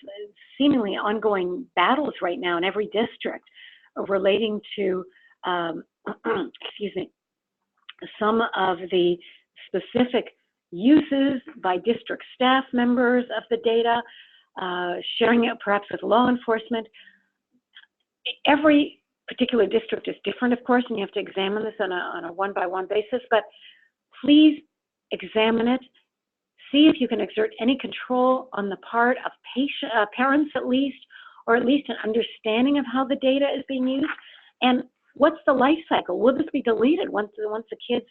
seemingly ongoing battles right now in every district relating to, excuse me, some of the specific uses by district staff members of the data, sharing it perhaps with law enforcement. Every particular district is different, of course, and you have to examine this on a one-by-one basis, but please examine it. See if you can exert any control on the part of parents at least, or at least an understanding of how the data is being used. And what's the life cycle? Will this be deleted once the kids,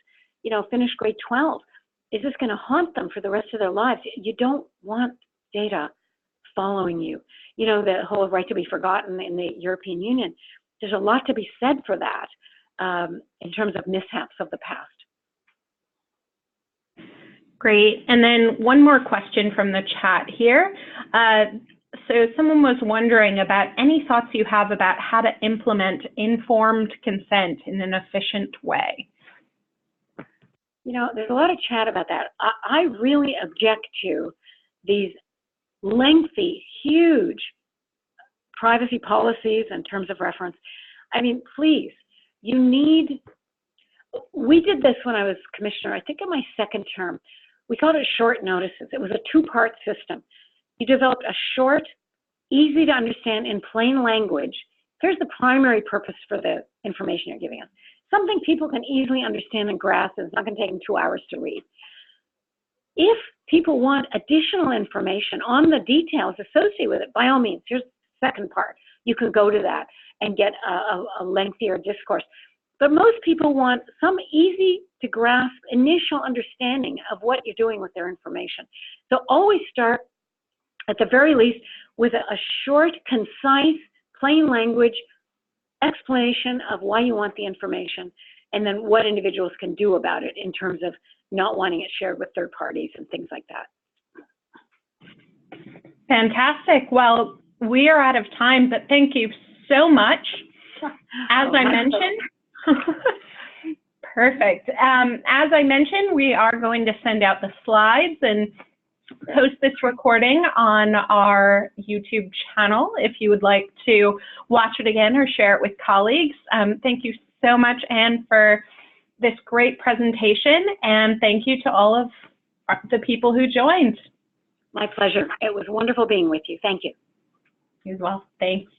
finish grade 12? Is this going to haunt them for the rest of their lives? You don't want data following you. The whole right to be forgotten in the European Union. There's a lot to be said for that in terms of mishaps of the past. Great. And then one more question from the chat here. So someone was wondering about any thoughts you have about how to implement informed consent in an efficient way. There's a lot of chat about that. I really object to these lengthy, huge privacy policies in terms of reference. I mean, please, we did this when I was commissioner, I think in my second term. We called it short notices. It was a two-part system. You developed a short, easy to understand in plain language. Here's the primary purpose for the information you're giving us. Something people can easily understand and grasp, and it's not going to take them 2 hours to read. If people want additional information on the details associated with it, by all means, here's the second part. You can go to that and get a lengthier discourse. But most people want some easy to grasp initial understanding of what you're doing with their information. So always start, at the very least, with a short, concise, plain language explanation of why you want the information, and then what individuals can do about it in terms of not wanting it shared with third parties and things like that. Fantastic. Well, we are out of time, but thank you so much. As I mentioned, perfect. As I mentioned, we are going to send out the slides and post this recording on our YouTube channel if you would like to watch it again or share it with colleagues. Thank you so much, Anne, for this great presentation, and thank you to all of the people who joined. My pleasure. It was wonderful being with you. Thank you. You as well. Thanks.